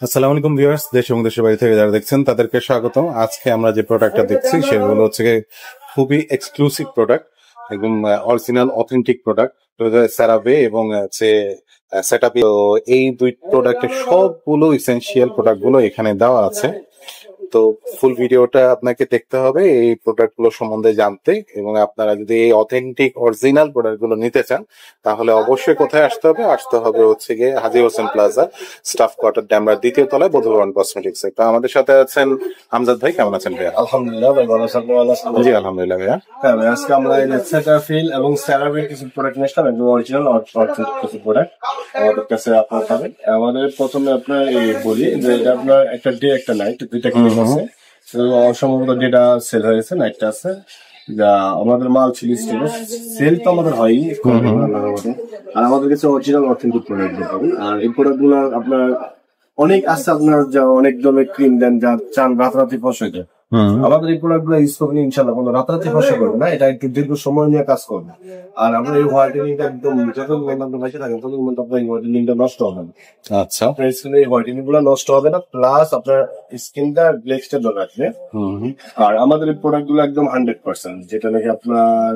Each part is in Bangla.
আসসালামু আলাইকুম ভিউয়ার্স, দেশ এবং দেশের বাইরে থেকে যারা দেখছেন তাদেরকে স্বাগতম। আজকে আমরা যে প্রোডাক্টটা দেখছি সেগুলো হচ্ছে খুবই এক্সক্লুসিভ প্রোডাক্ট, একদম অরিজিনাল অথেন্টিক প্রোডাক্ট, সেরাভে এবং হচ্ছে সেটআপ। এই দুই প্রোডাক্টের সবগুলো ইসেনশিয়াল প্রোডাক্ট গুলো এখানে দেওয়া আছে। তো ফুল ভিডিওটা আপনাকে দেখতে হবে এই প্রোডাক্ট গুলো সম্বন্ধে জানতে, এবং আপনারা যদি এই অথেন্টিক অরিজিনাল প্রোডাক্ট গুলো নিতে চান তাহলে অবশ্যই কোথায় আসতে হবে হচ্ছে গিয়ে হাজী হোসেন প্লাজা, স্টাফ কোয়ার্টার, ড্যামরার দ্বিতীয় তলায়, বধুবরণ কসমেটিক্স। তো আমাদের সাথে আছেন আমজাদ ভাই। কেমন আছেন ভাইয়া? আলহামদুলিল্লাহ ভাই, ভালো আছেন? জি আলহামদুলিল্লাহ ভাইয়া। হ্যাঁ ভাই, আজকে আমরা সেটাফিল এবং সেরাভির কিছু প্রোডাক্ট নিয়ে আসলাম, একদম অরিজিনাল অথেন্টিক কিছু প্রোডাক্ট আমাদের কাছে আপনার পাবেন। আমাদের প্রথমে আপনার বলি যে এটা আপনার একটা ডে একটা নাইট দুইটা ক্লিনিক আছে। অসম্ভবত ডেটা সেল হয়ে গেছে, নাইটটা আছে যা আমাদের মাল ছিল স্টকে, সেল তো আমাদের হয়ই। আর আমাদের কাছে অরিজিনাল অথেন্টিক প্রোডাক্ট পাবেন। আর এই প্রোডাক্ট গুলো আপনার অনেক আছে, আপনার যা অনেক ধরনের ক্রিম দেন যা চান রাতারাতি ফস হয়ে যায়। আমাদের এই প্রোডাক্ট গুলো ইউজ করবেন ইনশাল্লাহ কোনো রাতারাতি ফসা করবে না, এটা একটু দীর্ঘ সময় নিয়ে কাজ করবে। আর আমরা এই হোয়াইটেনিংটা একদম যতক্ষণ আপনি ভাইসে থাকেন ততক্ষণ আপনার এই হোয়াইটেনিংটা নষ্ট হবে না। আচ্ছা, আপনার স্কিনে এই হোয়াইটেনিং গুলো নষ্ট হবে না, প্লাস আপনার স্কিনটা গ্লেক্সটা ধরে রাখবে। আর আমাদের এই প্রোডাক্ট গুলো একদম 100%, যেটা নাকি আপনার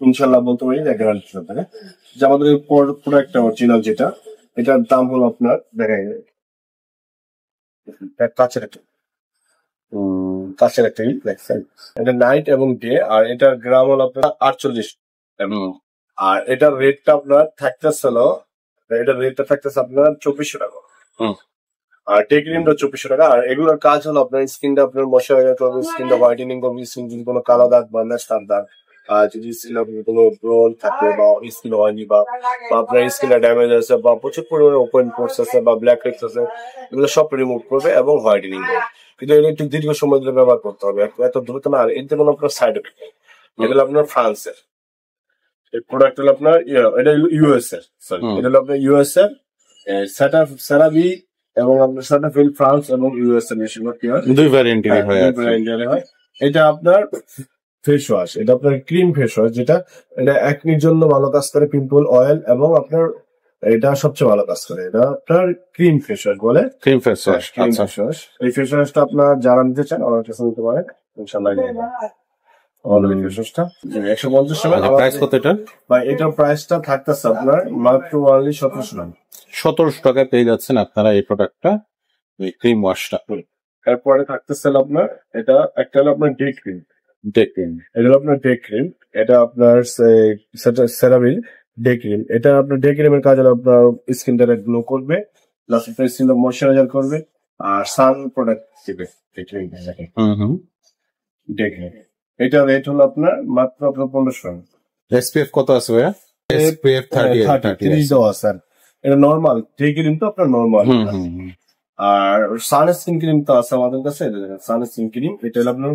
ইনশাল্লাহ বলতে পারি গ্যারান্টি থাকে যে আমাদের এই প্রোডাক্টটা অরিজিনাল যেটা, এটার দাম হলো আপনার দেখা যায় কাছের একটা এটা নাইট এবং ডে। আর এটার গ্রাম হলো আপনার 48, আর এটার রেটটা আপনার থাকতেছে আপনার 2400 টাকা। আর ডে ক্রিমটা 2400 টাকা। আর এগুলোর কাজ হলো আপনার স্কিনটা আপনার ময়শ্চারাইজার করবে, স্কিনটা হোয়াইটেনিং করবে, স্কিন যদি কোনো কালো দাগ বা নেস্টার দাগ, আর যদি স্কিন কোনো ব্রণ থাকে বা স্কিন হয়নি বা আপনার স্কিনটা ড্যামেজ আছে বা প্রচুর পরিমাণে ওপেন পোর্স আছে বা ব্ল্যাক হেডস আছে, এগুলো সব রিমুভ করবে এবং হোয়াইটেনিং করবে। কিন্তু এটা একটু দীর্ঘ সময় ধরে ব্যবহার করতে হবে, এত দ্রুত না। আর এতে কোনো আপনার সাইড এফেক্ট নেই। এটা হলো আপনার ফ্রান্সের এই প্রোডাক্ট, হলো আপনার এটা হলো ইউএস এর, সরি এটা হলো আপনার ইউএস এর সেরাভি এবং আপনার সেটাফিল ফ্রান্স এবং ইউএস এর বেশিরভাগ দুই ভ্যারিয়েন্ট হয়। এটা আপনার ফেস ওয়াশ, এটা আপনার ক্রিম ফেস ওয়াশ, যেটা এটা একনির জন্য ভালো কাজ করে, পিম্পল অয়েল, এবং আপনার এটা সবচেয়ে ভালো কাজ করে। এটা আপনার ক্রিম ফেস ওয়াশ বলে, ক্রিম ফেস ওয়াশ। এই ফেস ওয়াশটা আপনার যারা নিতে চান আমার কাছে নিতে পারেন ইনশাআল্লাহ। এই ফেস ওয়াশটা 150 টাকা। প্রাইস কত এটা ভাই? এটার প্রাইসটা থাকতেছে আপনার মাত্র 1700 টাকা। 1700 টাকায় পেয়ে যাচ্ছেন আপনারা এই প্রোডাক্টটা, এই ক্রিম ওয়াশটা। এরপরে থাকতেছে আপনার এটা একটা হলো আপনার ডে ক্রিম। এটা হলো আপনার ডে ক্রিম, এটা আপনার সেরাভিল ডে ক্রিম। এটা আপনার ডে ক্রিমের কাজ হলো আপনার স্কিনটা গ্লো করবে, প্লাস আপনার স্কিনটা ময়শ্চারাইজার করবে আর সান প্রোডাক্ট দিবে। ডে ক্রিম এটা রেট হলো আপনার মাত্র আপনার 1500 টাকা। এসপিএফ কত আছে ভাইয়া? এসপিএফ 30 দেওয়া স্যার। এটা নরমাল ডে ক্রিম তো আপনার নরমাল। আর সানস্ক্রিন ক্রিম তো আছে আমাদের কাছে, সানস্ক্রিন ক্রিম এটা হলো আপনার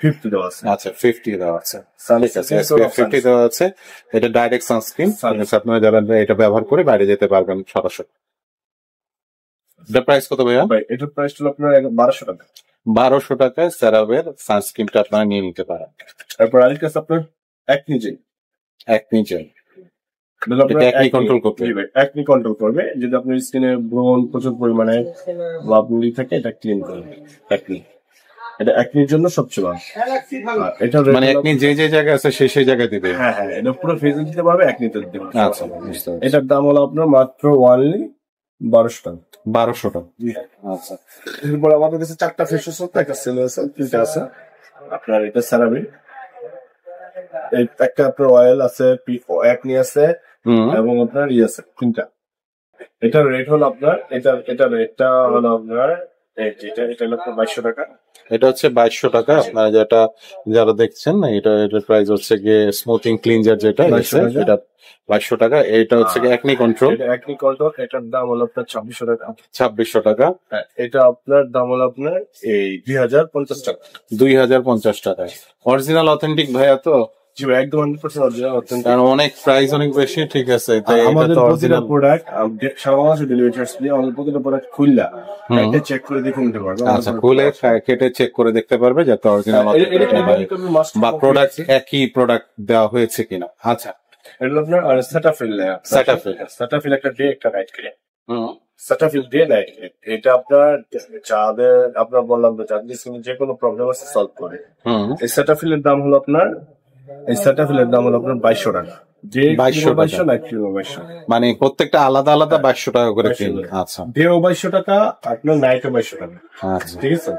50 দেওয়া আছে। আচ্ছা, 50 দেওয়া আছে। 50 দেওয়া আছে। এটা ডাইরেক্ট সানস্ক্রিন, আপনারা যারা এটা ব্যবহার করে বাইরে যেতে পারবেন সরাসরি। এটার প্রাইস কত ভাইয়া? এটার প্রাইস হলো আপনার 1200 টাকা। 1200 টাকায় সেরাভের সানস্ক্রিনটা আপনারা নিয়ে নিতে পারেন। তারপর আরেকটা আছে আপনার একনি জেল। একনি কন্ট্রোল করবে যদি আপনার স্কিনে ব্রণ প্রচুর পরিমাণে ব্লি থাকে, এটা ক্লিন করবে। এটা একনির জন্য সবচেয়ে ভালো। এটা মানে একনি যে জায়গায় আছে সেই জায়গায় দিবে। হ্যাঁ, এটা পুরো ফেজে দিতে পারবে, একনিতে দিতে পারবে। আচ্ছা, এটার দাম হলো আপনার মাত্র 1200 টাকা। 1200 টাকা। আচ্ছা, এরপর আমাদের কাছে 4টা ফেস ওয়াশ আছে, একটা সেল আছে, 3টা আছে। আপনার এটা সেরাভি, একটা আপনার অয়েল আছে, একনি আছে এবং আপনার আছে 3টা। এটার রেট হলো আপনার এটা রেটটা হলো আপনার এটা হলো 2200 টাকা। এটা হচ্ছে 2200 টাকা। আপনারা যারা দেখছেন এটার প্রাইস হচ্ছে গিয়ে স্মুথিং ক্লিনজার, যেটা এটা 2200 টাকা। এটা হচ্ছে গিয়ে একনি কন্ট্রোল, এটার দাম হলো আপনার 2600 টাকা। 2600 টাকা। এটা আপনার দাম হলো আপনার এই 2050 টাকা। 2050 টাকায় অরিজিনাল অথেন্টিক ভাইয়া তো? জি ভাই, একদম 100% অরিজিনাল অথেন্টিক। কারণ অনেক প্রাইস অনেক বেশি, ঠিক আছে। তাই আমাদের প্রতিটা প্রোডাক্ট সারা বাংলাদেশে ডেলিভারি চার্জ দিয়ে আমাদের প্রতিটা প্রোডাক্ট খুললা এটা চেক করে দেখে নিতে পারবে। আচ্ছা, খুলে কেটে চেক করে দেখতে পারবে যাতে অরিজিনাল বা প্রোডাক্ট একই প্রোডাক্ট দেওয়া হয়েছে কিনা। আচ্ছা, এটা আপনার সেটাফিল একটা ডে একটা night cream. Cetaphil day night এটা আপনার যাদের আপনার বললাম তো যাদের স্কিনে যে কোনো প্রবলেম আছে সলভ করে। এই সেটাফিলের দাম হলো আপনার 2200 টাকা। যে 2200 নাইট 2200 মানে প্রত্যেকটা আলাদা আলাদা 2200 টাকা করে কিনবে। আচ্ছা, ডে 2200 টাকা, আপনার নাইট 2200 টাকা। আচ্ছা, ঠিক আছে।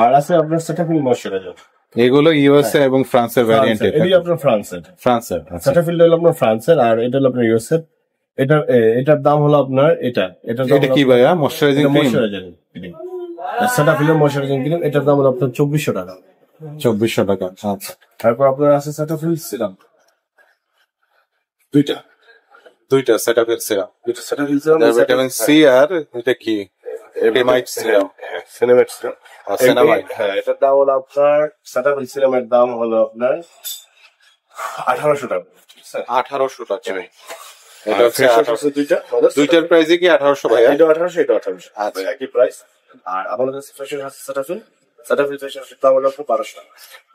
আর আছে আপনার সেটাফিল ময়শ্চারাইজার, এগুলো ইউএসএ এবং ফ্রান্সের ভ্যারিয়েন্ট। এটি আপনার ফ্রান্সের আচ্ছা। সেটাফিল হলো আপনার ফ্রান্সের, আর এটা হলো আপনার ইউএসএ। এটার দাম হলো আপনার এটা কি ভাইয়া? Moisturising cream. সেটাফিলের ময়শ্চারাইজিং ক্রিম, এটার দাম হলো আপনার 2400 টাকা। 2400 টাকা। আচ্ছা, তারপর আপনার আছে সেটাফিল সিরাম, দুইটা Cetaphil serum, Cetaphil serum, vitamin C, আর এটা কি এপিমাইড সিরাম, সিনেমেট সিরাম। সিনামাইড। হ্যাঁ, এটার দাম হলো আপনার সেটাফিল সিরামের দাম হলো আপনার 1800 টাকা। 1800 টাকা। এটা হচ্ছে দুইটার প্রাইস কি 1800 ভাইয়া? এটা 1800, এটা 1800, আচ্ছা, একই প্রাইস। আর আমাদের কাছে ফ্রেশার আছে সেটাফিল ফ্রেশার দাম হলো আপনার 1200 টাকা।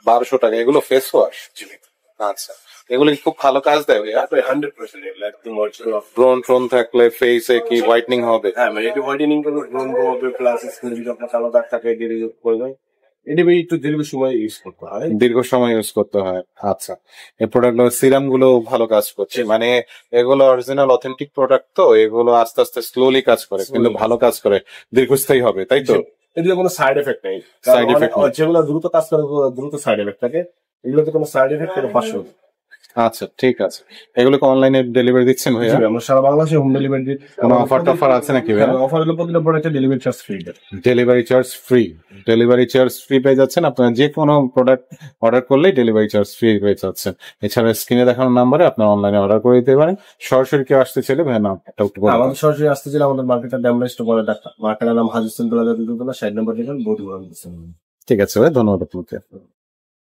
1200 টাকা। এগুলো ফেস ওয়াশ? আচ্ছা, এগুলো কি খুব ভালো কাজ দেয় ভাইয়া? 100% এগুলো একদম অরিজিনাল। ব্রণ থাকলে ফেসে কি হোয়াইটনিং হবে? হ্যাঁ, মানে এটা হোয়াইটেনিং করবে, ব্রণ হবে, প্লাস স্কিনে যদি আপনার কালো দাগ থাকে এটা রিমুভ করে দেয়। এটা একটু দীর্ঘ সময় ইউজ করতে হয়, দীর্ঘ সময় ইউজ করতে হয়। আচ্ছা, এই প্রোডাক্ট সিরাম গুলো ভালো কাজ করছে, মানে এগুলো অরিজিনাল অথেন্টিক প্রোডাক্ট, তো এগুলো আস্তে আস্তে স্লোলি কাজ করে কিন্তু ভালো কাজ করে, দীর্ঘস্থায়ী হবে, তাই তো? এগুলো কোনো সাইড এফেক্ট নেই। সাইড এফেক্ট যেগুলো দ্রুত কাজ করে, দ্রুত সাইড এফেক্ট থাকে, এগুলোতে কোনো সাইড এফেক্ট কোনো পাশে। আচ্ছা, ঠিক আছে। এগুলো কি অনলাইনে ডেলিভারি দিচ্ছেন ভাইয়া? আমরা সারা বাংলাদেশে হোম ডেলিভারি দিই। কোনো অফার আছে নাকি ভাইয়া? অফার হলো প্রতিটা প্রোডাক্টে delivery charge free. Delivery charge free পেয়ে যাচ্ছেন। আপনারা যে কোনো প্রোডাক্ট অর্ডার করলেই ডেলিভারি চার্জ ফ্রি পেয়ে যাচ্ছেন। এছাড়া স্ক্রিনে দেখানো নাম্বারে আপনারা অনলাইনে অর্ডার করে দিতে পারেন। সরাসরি কেউ আসতে চাইলে ভাইয়া নামটা একটু বলুন। আমাদের সরাসরি আসতে চাইলে আমাদের মার্কেটের ড্যামরাইজ তো বলে ডাক্তার, মার্কেটের নাম হাজির সেন্টুলা, 60 নম্বর ঠিকানা, 60 নম্বর। ঠিক আছে ভাই, ধন্যবাদ আপনাকে।